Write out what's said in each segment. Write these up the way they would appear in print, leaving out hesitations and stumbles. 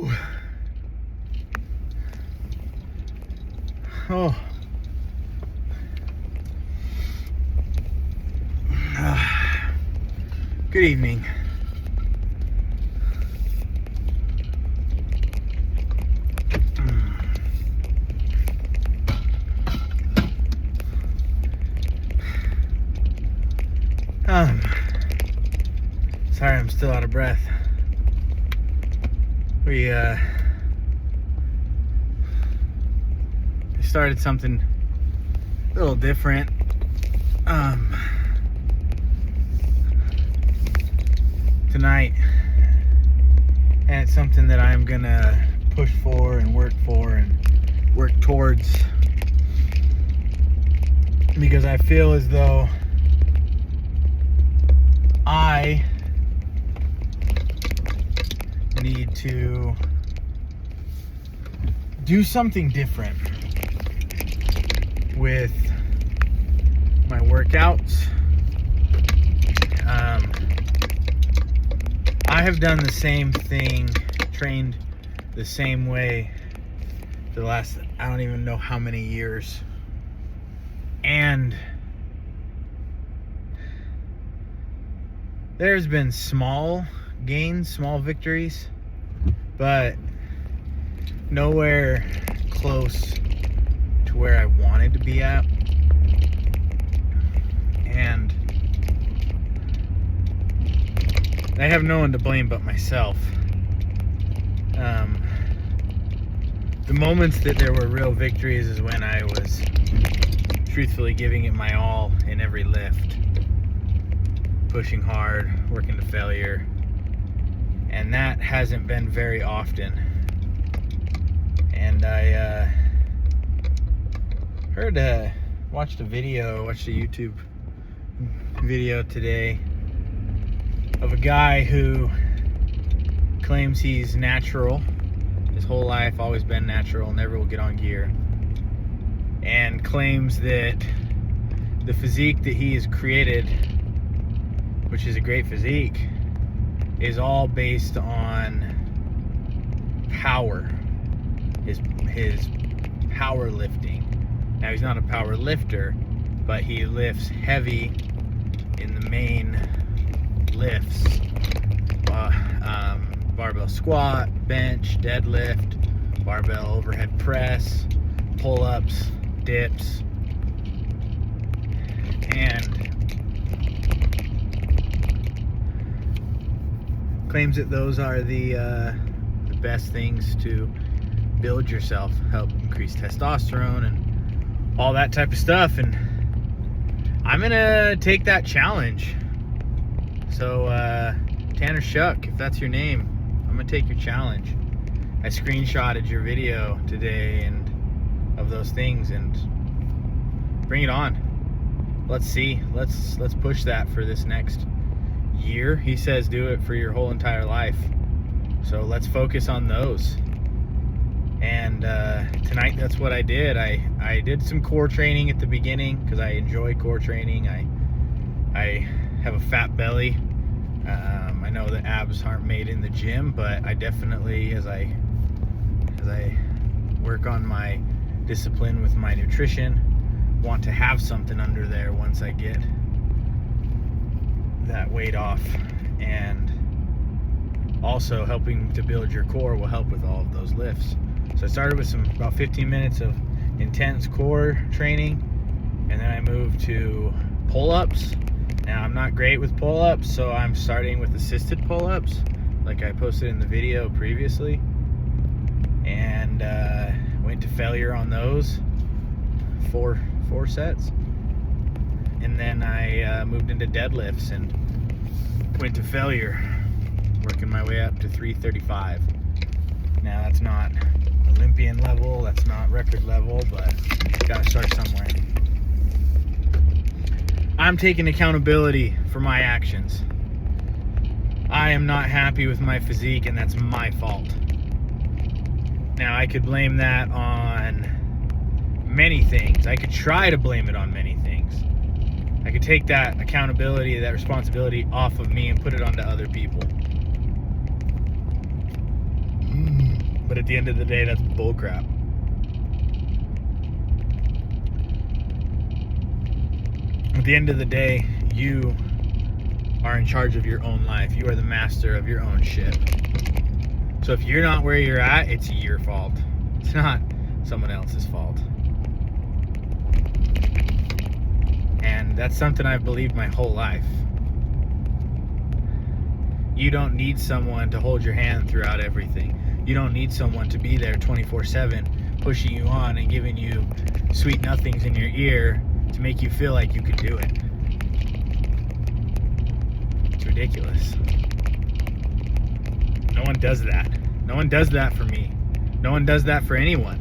Whew. Oh. Good evening. Sorry, I'm still out of breath. We started something a little different. Tonight, and it's something that I'm gonna push for and work towards, because I feel as though I need to do something different with my workouts. I have done the same thing, trained the same way for the last, I don't even know how many years. And there's been small gains, small victories, but nowhere close to where I wanted to be at. And I have no one to blame but myself. The moments that there were real victories is when I was truthfully giving it my all in every lift, pushing hard, working to failure, and that hasn't been very often. And I watched a YouTube video today of a guy who claims he's natural, his whole life always been natural, never will get on gear, and claims that the physique that he has created, which is a great physique, is all based on power, his power lifting. Now, he's not a power lifter, but he lifts heavy in the main lifts, barbell squat, bench, deadlift, barbell overhead press, pull-ups, dips, and claims that those are the best things to build yourself, help increase testosterone and all that type of stuff. And I'm gonna take that challenge. So Tanner Shuck, if that's your name, I'm gonna take your challenge. I screenshotted your video today and of those things, and bring it on. Let's see. Let's push that for this next year. He says do it for your whole entire life. So let's focus on those. And tonight, that's what I did. I did some core training at the beginning because I enjoy core training. I have a fat belly. I know that abs aren't made in the gym, but I definitely, as I work on my discipline with my nutrition, want to have something under there once I get that weight off. And also helping to build your core will help with all of those lifts. So I started with about 15 minutes of intense core training, and then I moved to pull-ups. Now, I'm not great with pull-ups, so I'm starting with assisted pull-ups, like I posted in the video previously, and went to failure on those, four sets. And then I moved into deadlifts and went to failure, working my way up to 335. Now, that's not Olympian level, that's not record level, but gotta start somewhere. I'm taking accountability for my actions. I am not happy with my physique, and that's my fault. Now, I could blame that on many things. I could try to blame it on many things. I could take that accountability, that responsibility off of me and put it onto other people. But at the end of the day, that's bullcrap. At the end of the day, you are in charge of your own life. You are the master of your own shit. So if you're not where you're at, it's your fault. It's not someone else's fault. And that's something I've believed my whole life. You don't need someone to hold your hand throughout everything. You don't need someone to be there 24/7, pushing you on and giving you sweet nothings in your ear to make you feel like you could do it. It's ridiculous. No one does that. No one does that for me. No one does that for anyone.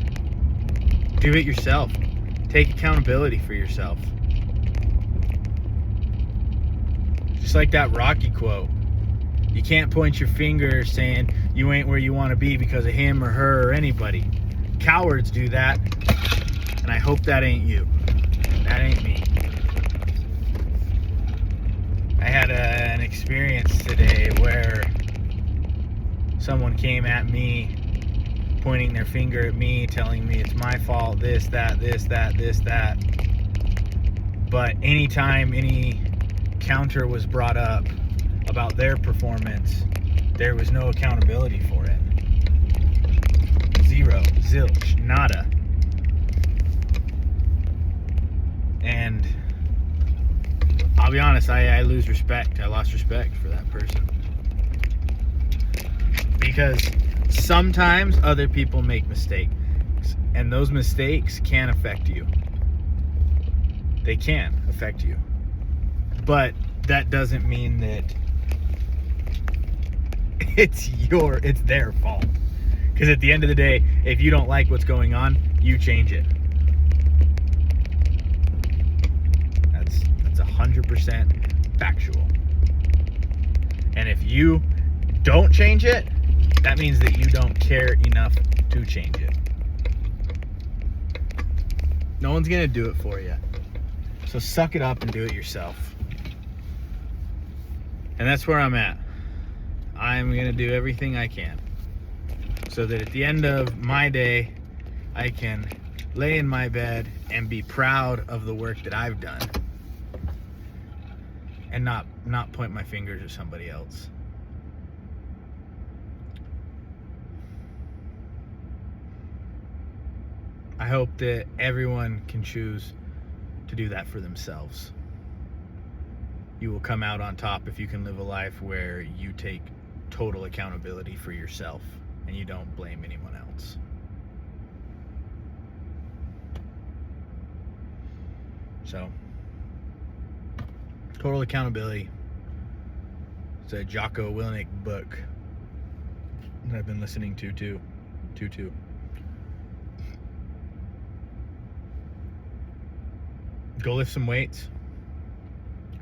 Do it yourself. Take accountability for yourself. Just like that Rocky quote. You can't point your finger saying you ain't where you want to be because of him or her or anybody. Cowards do that, and I hope that ain't you. That ain't me. I had an experience today where someone came at me, pointing their finger at me, telling me it's my fault, this, that. But anytime any counter was brought up about their performance, there was no accountability for it. Zero, zilch, nada. And I'll be honest, I lose respect. I lost respect for that person. Because sometimes other people make mistakes, and those mistakes can affect you. They can affect you. But that doesn't mean that it's their fault. Because at the end of the day, if you don't like what's going on, you change it. That's 100% factual. And if you don't change it, that means that you don't care enough to change it. No one's gonna do it for you. So suck it up and do it yourself. And that's where I'm at. I'm gonna do everything I can so that at the end of my day, I can lay in my bed and be proud of the work that I've done and not point my fingers at somebody else. I hope that everyone can choose to do that for themselves. You will come out on top if you can live a life where you take total accountability for yourself and you don't blame anyone else. So, total accountability. It's a Jocko Willink book that I've been listening to too. Go lift some weights.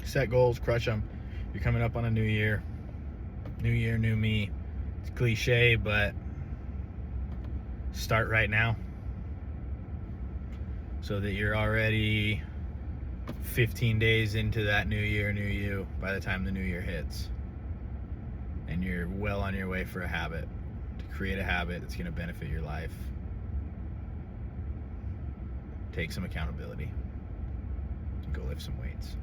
Set goals, crush them. You're coming up on a new year. New year, new me. It's cliche, but start right now so that you're already 15 days into that new year, new you by the time the new year hits. And you're well on your way for a habit, to create a habit that's going to benefit your life. Take some accountability and go lift some weights.